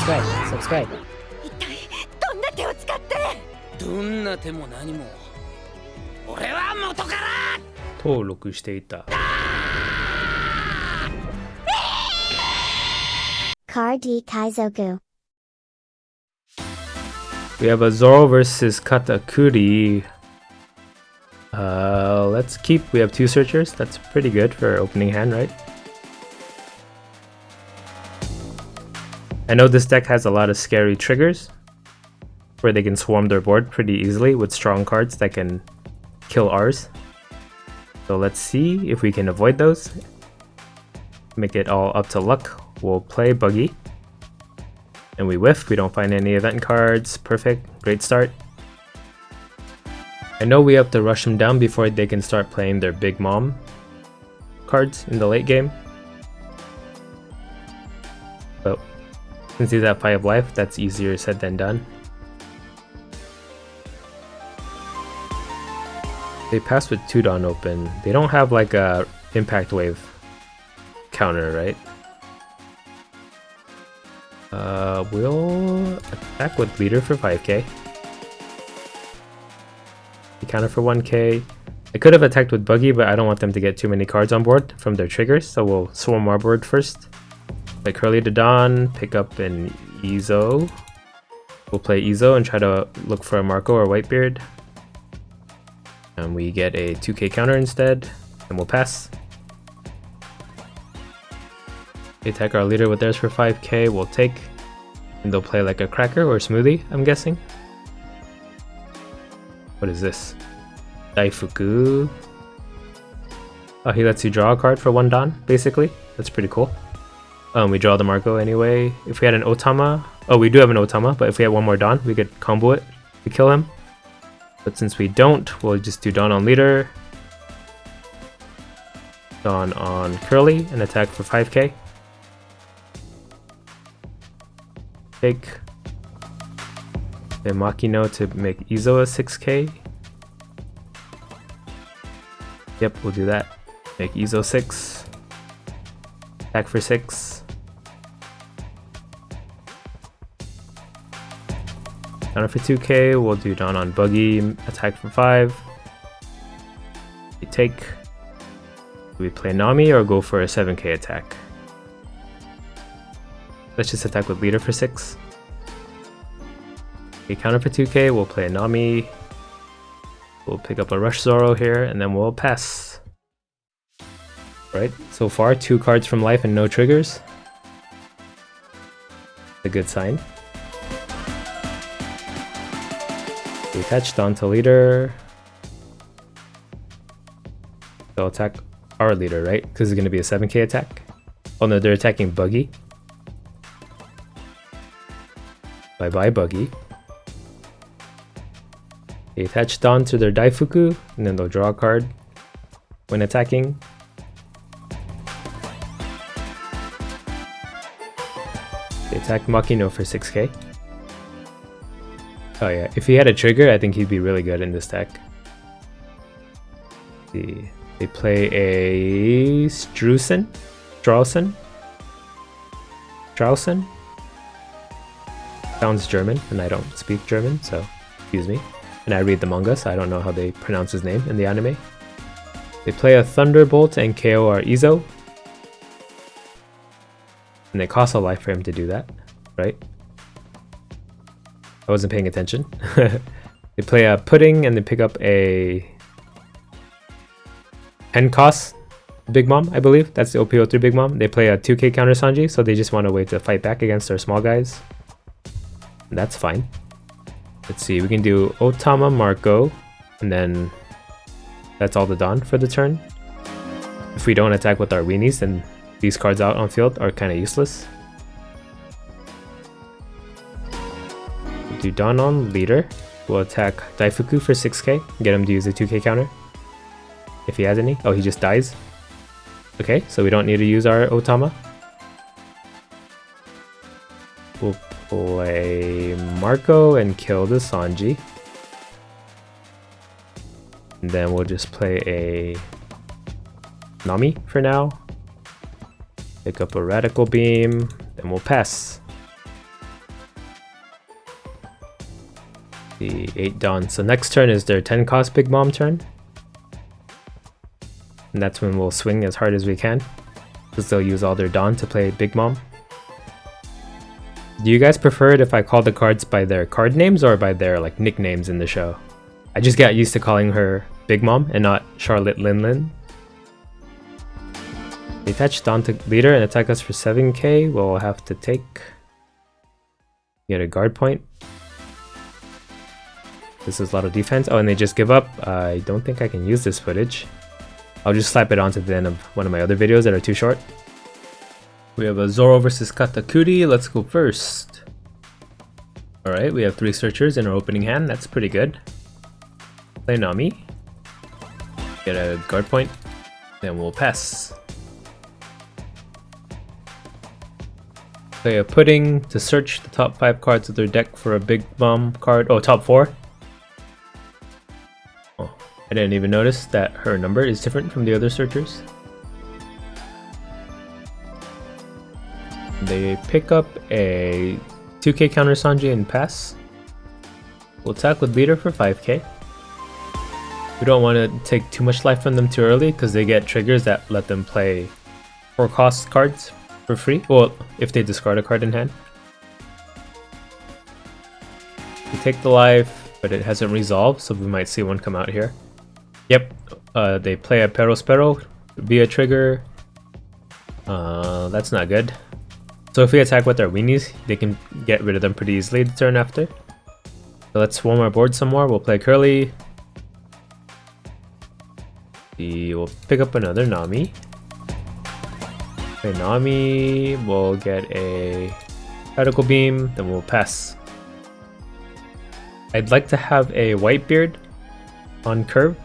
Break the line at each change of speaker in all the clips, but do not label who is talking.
subscribe.
一体どんな手を使って
どんな手も何も俺は元から
登録していた。
Card Kaizoku.
We have a ZORO versus Katakuri. Let's keep. We have 2 searchers. That's pretty good for opening hand, right? I know this deck has a lot of scary triggers where they can swarm their board pretty easily with strong cards that can kill ours. So let's see if we can avoid those. Make it all up to luck. We'll play Buggy. And we whiff. We don't find any event cards. Perfect. Great start. I know we have to rush them down before they can start playing their Big Mom cards in the late game. But since he's at 5 life, that's easier said than done. They pass with 2 Dawn open. They don't have like a impact wave counter, right? We'll attack with leader for 5k. We counter for 1k. I could have attacked with Buggy, but I don't want them to get too many cards on board from their triggers, so we'll swarm our board first. Play Curly to Dawn, pick up an Izo. We'll play Izo and try to look for a Marco or Whitebeard. And we get a 2k counter instead, and we'll pass. They attack our leader with theirs for 5k, we'll take. And they'll play like a Cracker or Smoothie, I'm guessing. What is this? Daifuku. Oh, he lets you draw a card for 1 Dawn, basically. That's pretty cool. We draw the Marco anyway. If we had an Otama... Oh, we do have an Otama, but if we had 1 more Dawn, we could combo it to kill him. But since we don't, we'll just do Dawn on leader. Dawn on Curly, and attack for 5k. Take the Makino to make Izo a 6k. Yep, we'll do that. Make Izo 6. Attack for 6. Counter for 2k, we'll do Dawn on Buggy, attack for 5. We take. Do we play Nami or go for a 7k attack? Let's just attack with leader for 6. Okay, counter for 2k, we'll play Nami. We'll pick up a Rush Zoro here, and then we'll pass. Right, so far 2 cards from life and no triggers. A good sign. We attach Dawn to leader. They'll attack our leader, right? Because it's going to be a 7k attack. Oh no, they're attacking Buggy. Bye bye Buggy. They attach Dawn to their Daifuku, and then they'll draw a card when attacking. They attack Makino for 6k. Oh yeah, if he had a trigger, I think he'd be really good in this deck. See, they play a Straussen? Sounds German, and I don't speak German, so excuse me. And I read the manga, so I don't know how they pronounce his name in the anime. They play a Thunderbolt and KO our Izo. And it costs a life for him to do that, right? I wasn't paying attention. They play a Pudding and they pick up a 10 cost Big Mom, I believe. That's the OP03 Big Mom. They play a 2k counter Sanji, so they just want a way to fight back against their small guys. And that's fine. Let's see, we can do Otama Marco, and then that's all the Dawn for the turn. If we don't attack with our weenies, then these cards out on field are kind of useless. We'll do Dawn on leader. We'll attack Daifuku for 6k, get him to use a 2k counter. If he has any. Oh, he just dies. Okay, so we don't need to use our Otama. We'll play Marco and kill the Sanji. And then we'll just play a Nami for now. Pick up a Radical Beam, then we'll pass. The 8 Dawn. So next turn is their 10 cost Big Mom turn. And that's when we'll swing as hard as we can, because they'll use all their Dawn to play Big Mom. Do you guys prefer it if I call the cards by their card names or by their like nicknames in the show? I just got used to calling her Big Mom and not Charlotte Lin Lin. They attach Dawn to leader and attack us for 7k. We'll have to take. Get a guard point. This is a lot of defense. Oh, and they just give up. I don't think I can use this footage. I'll just slap it onto the end of one of my other videos that are too short. We have a ZORO versus Katakuri. Let's go first. Alright, we have 3 searchers in our opening hand. That's pretty good. Play Nami. Get a guard point. Then we'll pass. Play a Pudding to search the top 5 cards of their deck for a Big Mom card. Oh, top 4. Oh, I didn't even notice that her number is different from the other searchers. They pick up a 2k counter Sanji and pass. We'll attack with leader for 5k. We don't want to take too much life from them too early because they get triggers that let them play 4 cost cards for free. Well, if they discard a card in hand. We take the life, but it hasn't resolved, so we might see one come out here. Yep, they play a Pero via trigger. That's not good. So if we attack with our weenies, they can get rid of them pretty easily the turn after. So let's swarm our board some more. We'll play Curly. We'll pick up another Nami. Play Nami. We'll get a Radical Beam. Then we'll pass. I'd like to have a Whitebeard on curve,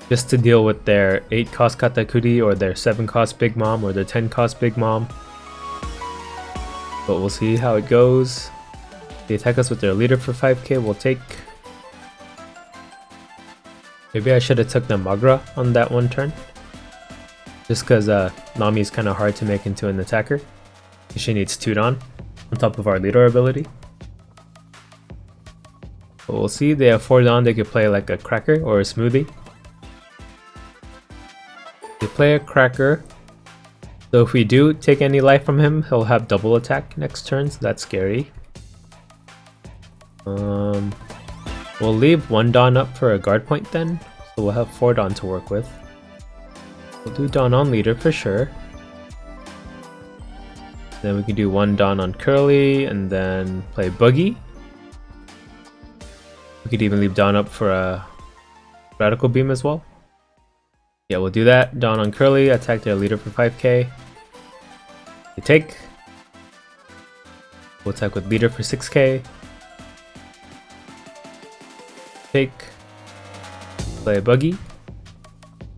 just to deal with their 8 cost Katakuri or their 7 cost Big Mom or their 10 cost Big Mom. But we'll see how it goes. They attack us with their leader for 5k, we'll take. Maybe I should have took the Magra on that one turn. Just because Nami is kind of hard to make into an attacker. She needs 2 Dawn on top of our leader ability. But we'll see, they have 4 Dawn, they could play like a Cracker or a Smoothie. They play a Cracker. So if we do take any life from him, he'll have double attack next turn, so that's scary. We'll leave 1 Dawn up for a guard point then, so we'll have 4 Dawn to work with. We'll do Dawn on leader for sure. Then we can do 1 Dawn on Curly, and then play Boogie. We could even leave Dawn up for a Radical Beam as well. Yeah, we'll do that. Dawn on Curly, attack their leader for 5k. They take. We'll attack with leader for 6k. Take. Play a Buggy.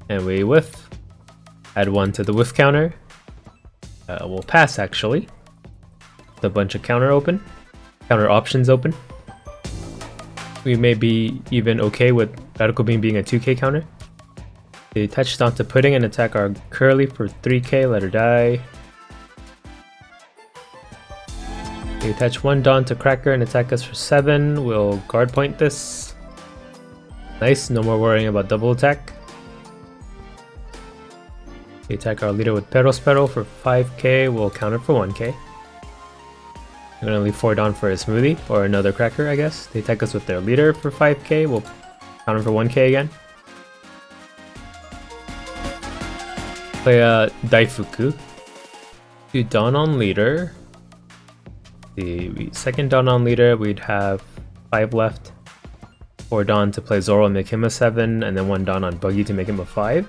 And we whiff. Add 1 to the whiff counter. We'll pass actually. With a bunch of counter options open. We may be even okay with Radical Beam being a 2k counter. They attach Dawn to Pudding and attack our Curly for 3k, let her die. They attach 1 Dawn to Cracker and attack us for 7. We'll guard point this. Nice, no more worrying about double attack. They attack our leader with Pero for 5k, we'll counter for 1k. I'm gonna leave 4 Dawn for a Smoothie, or another Cracker I guess. They attack us with their leader for 5k, we'll counter for 1k again. Play a Daifuku. Do Dawn on leader. The second Dawn on leader, we'd have 5 left. 4 Dawn to play ZORO and make him a 7, and then 1 Dawn on Buggy to make him a 5.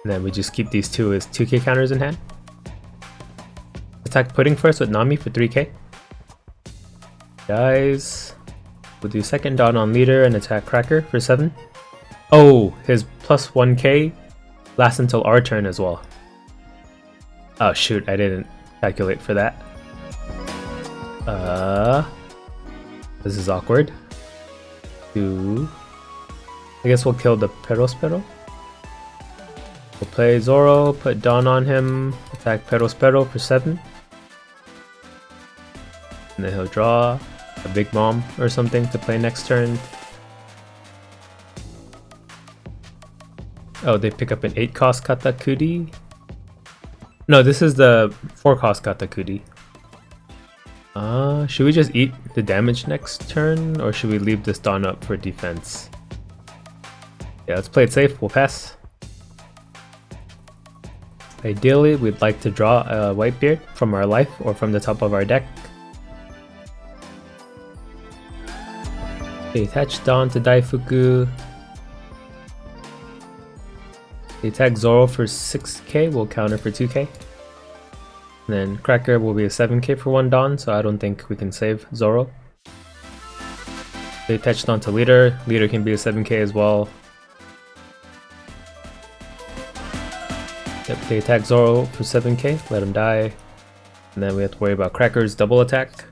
And then we just keep these 2 as 2k counters in hand. Attack Pudding first with Nami for 3k. Dies. We'll do second Dawn on leader and attack Cracker for 7. Oh, his plus 1k lasts until our turn as well. Oh shoot, I didn't calculate for that. This is awkward. I guess we'll kill the Pero. We'll play ZORO, put Dawn on him, attack Pero for 7. And then he'll draw. a Big Mom or something to play next turn. Oh, they pick up an 8-cost Katakuri. No, this is the 4-cost Katakuri. Should we just eat the damage next turn, or should we leave this Dawn up for defense? Yeah, let's play it safe. We'll pass. Ideally, we'd like to draw a Whitebeard from our life or from the top of our deck. They attach Dawn to Daifuku. They attack Zoro for 6k, we'll counter for 2k. And then Cracker will be a 7k for 1 Dawn, so I don't think we can save Zoro. They attach Dawn to Leader. Leader can be a 7k as well. Yep, they attack Zoro for 7k, let him die. And then we have to worry about Cracker's double attack.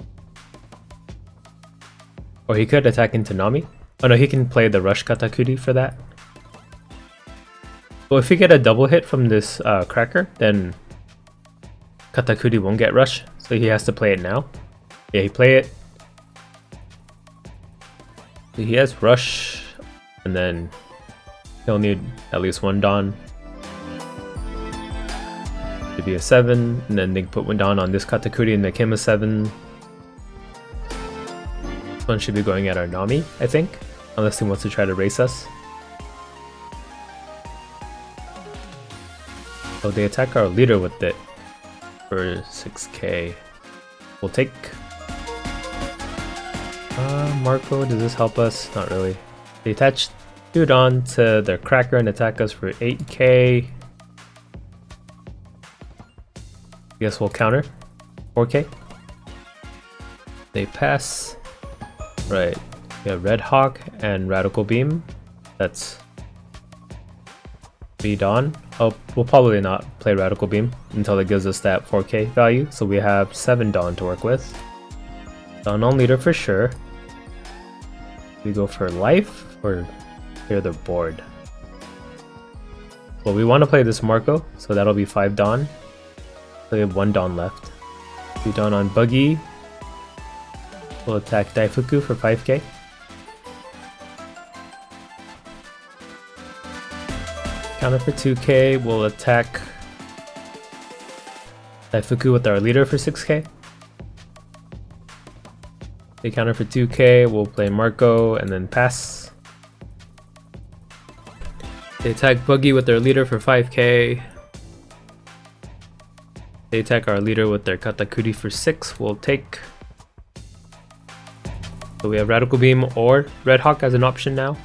Or he could attack into Nami. Oh no, he can play the Rush Katakuri for that. Well, if we get a double hit from this Cracker, then Katakuri won't get Rush, so he has to play it now. Yeah, he play it. So he has Rush, and then he'll need at least 1 Dawn to be a 7, and then they can put 1 Dawn on this Katakuri and make him a 7. This one should be going at our Nami, I think, unless he wants to try to race us. Oh, they attack our leader with it for 6k. We'll take... Marco, does this help us? Not really. They attach 2 Dawn to their Cracker and attack us for 8k. Guess we'll counter 4k. They pass. Right. We have Red Hawk and Radical Beam. That's 3 Dawn. Oh, we'll probably not play Radical Beam until it gives us that 4k value. So we have 7 Dawn to work with. Dawn on leader for sure. We go for life or clear the board. Well, we want to play this Marco, so that'll be 5 Dawn. So we have 1 Dawn left. 2 Dawn on Buggy. We'll attack Daifuku for 5k. Counter for 2k, we'll attack Daifuku with our leader for 6k. They counter for 2k, we'll play Marco and then pass. They attack Buggy with their leader for 5k. They attack our leader with their Katakuri for 6, we'll take. So we have Radical Beam or Red Hawk as an option now.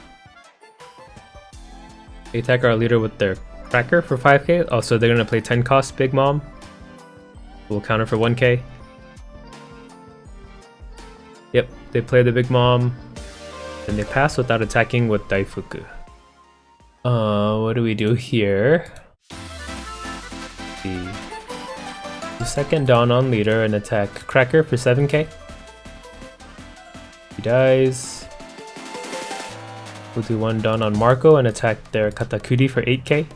They attack our leader with their Cracker for 5k. Oh, so they're gonna play 10 cost Big Mom. We'll counter for 1k. Yep, they play the Big Mom. And they pass without attacking with Daifuku. What do we do here? The 2nd Dawn on leader and attack Cracker for 7k. He dies. We'll do 1 Dawn on Marco and attack their Katakuri for 8k.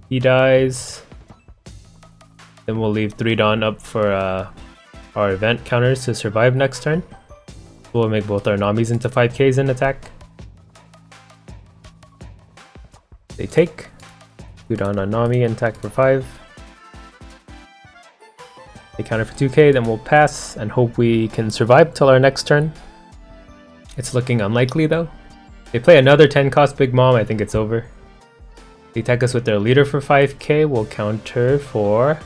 He dies. Then we'll leave 3 Dawn up for our event counters to survive next turn. We'll make both our Namis into 5ks in attack. They take. 2 Dawn on Nami and attack for 5. They counter for 2k, then we'll pass and hope we can survive till our next turn. It's looking unlikely though. They play another 10 cost Big Mom, I think it's over. They attack us with their leader for 5k, we'll counter for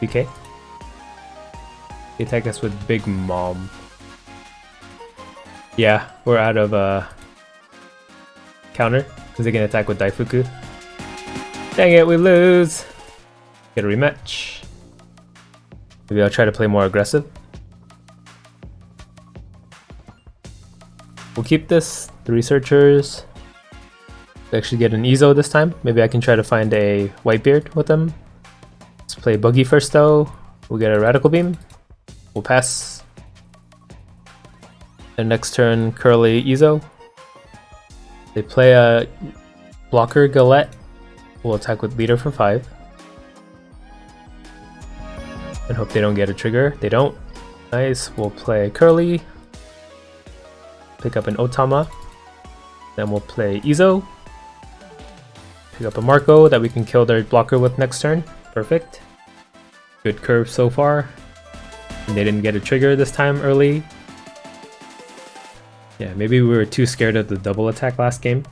2k. They attack us with Big Mom. Yeah, we're out of counter because they can attack with Daifuku. Dang it, we lose! Get a rematch. Maybe I'll try to play more aggressive. We'll keep this. The researchers. We actually get an Ezo this time. Maybe I can try to find a Whitebeard with them. Let's play Buggy first though. We'll get a Radical Beam. We'll pass. And next turn, Curly Ezo. They play a Blocker Galette. We'll attack with leader for 5. And hope they don't get a trigger. They don't. Nice, we'll play Curly. Pick up an Otama. Then we'll play Izo. Pick up a Marco that we can kill their blocker with next turn. Perfect. Good curve so far. And they didn't get a trigger this time early. Yeah, maybe we were too scared of the double attack last game.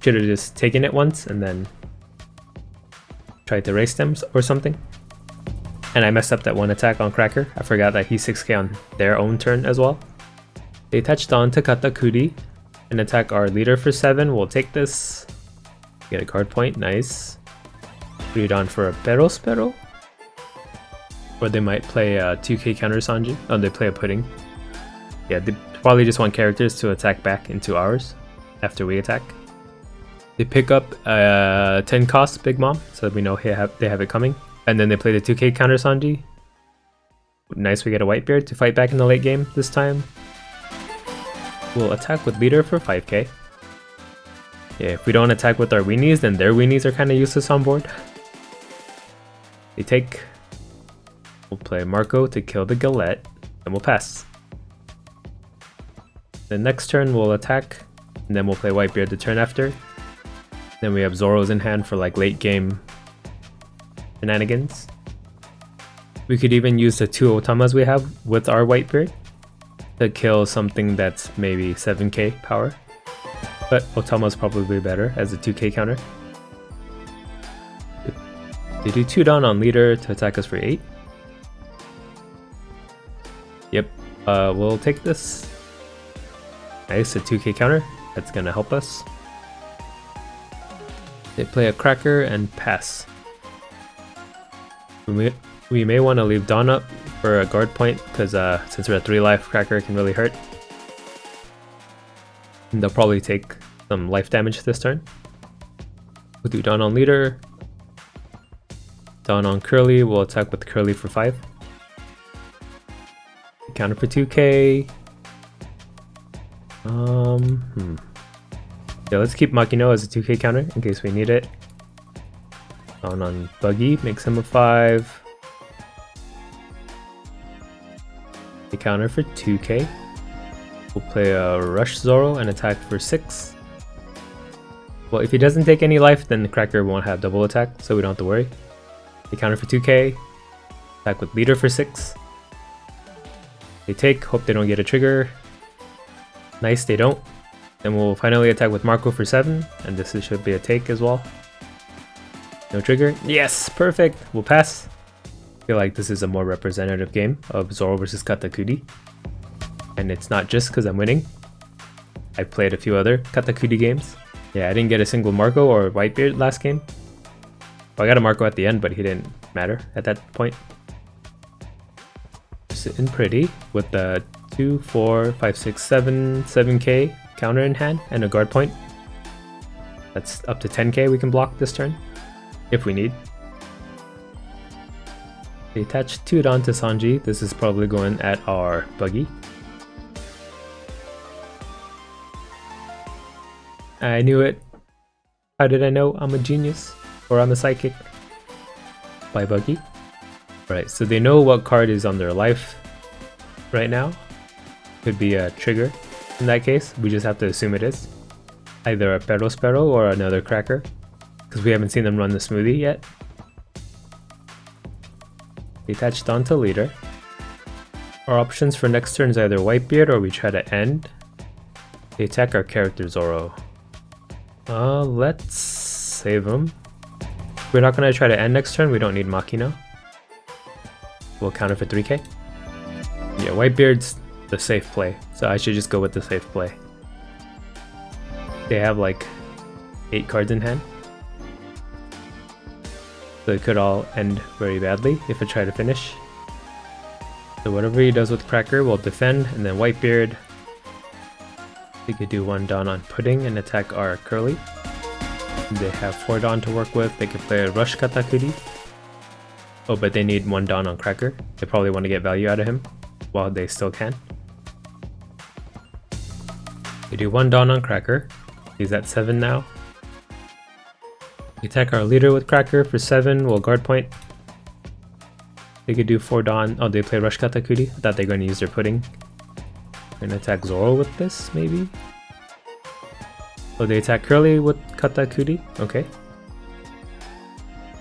Should have just taken it once and then tried to race them or something. And I messed up that one attack on Cracker. I forgot that he's 6k on their own turn as well. They touched on to Katakuri and attack our leader for 7. We'll take this. Get a card point, nice. Put it on for a Pero. Or they might play a 2k counter Sanji. Oh, they play a Pudding. Yeah, they probably just want characters to attack back into ours after we attack. They pick up 10 cost Big Mom, so we know they have it coming. And then they play the 2k counter Sanji. Nice, we get a Whitebeard to fight back in the late game this time. We'll attack with leader for 5k. Yeah, if we don't attack with our weenies, then their weenies are kind of useless on board. They take. We'll play Marco to kill the Galette, and we'll pass. The next turn we'll attack, and then we'll play Whitebeard the turn after. Then we have Zoros in hand for like late game shenanigans. We could even use the 2 Otamas we have with our Whitebeard to kill something that's maybe 7k power. But Otama's probably better as a 2k counter. They do 2 down on leader to attack us for 8. Yep, we'll take this. Nice, a 2k counter. That's gonna help us. They play a Cracker and pass. We may want to leave Dawn up for a guard point because since we're at 3 life, Cracker can really hurt. And they'll probably take some life damage this turn. We'll do Dawn on leader. Dawn on Curly. We'll attack with Curly for 5. Counter for 2k. Yeah, let's keep Makino as a 2k counter in case we need it. On Buggy makes him a 5. The counter for 2k. We'll play a Rush Zoro and attack for 6. Well, if he doesn't take any life, then the Cracker won't have double attack, so we don't have to worry. The counter for 2k. Attack with leader for 6. They take, hope they don't get a trigger. Nice, they don't. Then we'll finally attack with Marco for 7, and this should be a take as well. No trigger. Yes, perfect. We'll pass. I feel like this is a more representative game of Zoro versus Katakuri. And it's not just because I'm winning. I played a few other Katakuri games. Yeah, I didn't get a single Marco or Whitebeard last game. Well, I got a Marco at the end, but he didn't matter at that point. Sitting pretty with the 2, 4, 5, 6, 7, 7k counter in hand and a guard point. That's up to 10k we can block this turn if we need. They attach 2 down to Sanji. This is probably going at our Buggy. I knew it. How did I know? I'm a genius. Or I'm a psychic. By Buggy. Right, so they know what card is on their life right now. Could be a trigger. In that case, we just have to assume it is. Either a Pero or another Cracker. Because we haven't seen them run the smoothie yet. They attached onto leader. Our options for next turn is either Whitebeard or we try to end. They attack our character Zoro. Let's save him. We're not going to try to end next turn, we don't need Makino. We'll counter for 3k. Yeah, Whitebeard's the safe play, so I should just go with the safe play. They have like 8 cards in hand. So it could all end very badly if I try to finish. So whatever he does with Cracker, we'll defend, and then Whitebeard. They could do 1 Dawn on Pudding and attack our Curly. They have 4 Dawn to work with. They could play a Rush Katakuri. Oh, but they need 1 Dawn on Cracker. They probably want to get value out of him while they still can. They do 1 Dawn on Cracker. He's at 7 now. We attack our leader with Cracker for 7. We'll guard point. They could do 4 Dawn. Oh, they play Rush Katakuri. I thought they were going to use their pudding. They're going to attack Zoro with this, maybe? Oh, they attack Curly with Katakuri. Okay.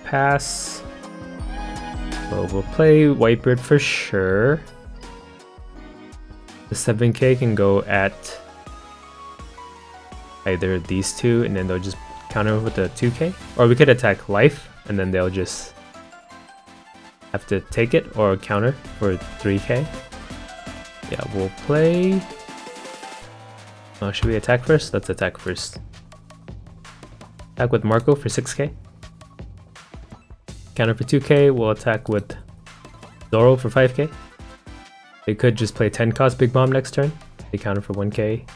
Pass. Well, we'll play Whitebeard for sure. The 7k can go at either these two, and then they'll just counter with the 2k. Or we could attack Life, and then they'll just have to take it or counter for 3k. Yeah, we'll play... should we attack first? Let's attack first. Attack with Marco for 6k. Counter for 2k, we'll attack with Zoro for 5k. They could just play 10 cost Big Mom next turn. They counter for 1k.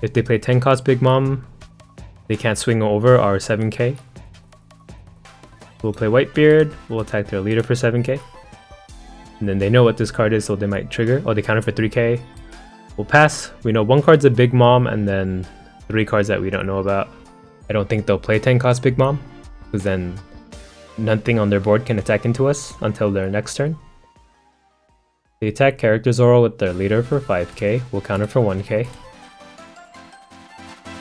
If they play 10 cost Big Mom, they can't swing over our 7k. We'll play Whitebeard, we'll attack their leader for 7k. And then they know what this card is, so they might trigger. Oh, they counter for 3k. We'll pass. We know 1 card's a Big Mom, and then 3 cards that we don't know about. I don't think they'll play 10 cost Big Mom, because then nothing on their board can attack into us until their next turn. They attack character Zoro with their leader for 5k. We'll counter for 1k.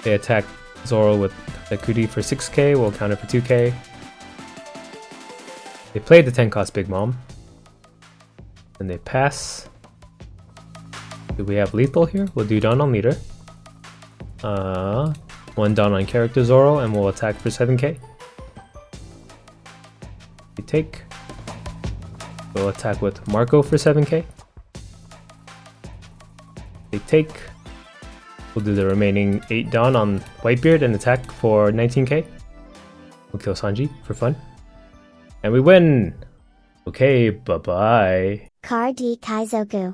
They attack Zoro with Katakuri for 6k. We'll counter for 2k. They play the 10 cost Big Mom. And they pass. Do we have lethal here? We'll do Dawn on leader. 1 Dawn on character Zoro, and we'll attack for 7k. We take. We'll attack with Marco for 7k. They take. We'll do the remaining 8 Dawn on Whitebeard and attack for 19k. We'll kill Sanji for fun. And we win! Okay, bye-bye.
Card D Kaizoku.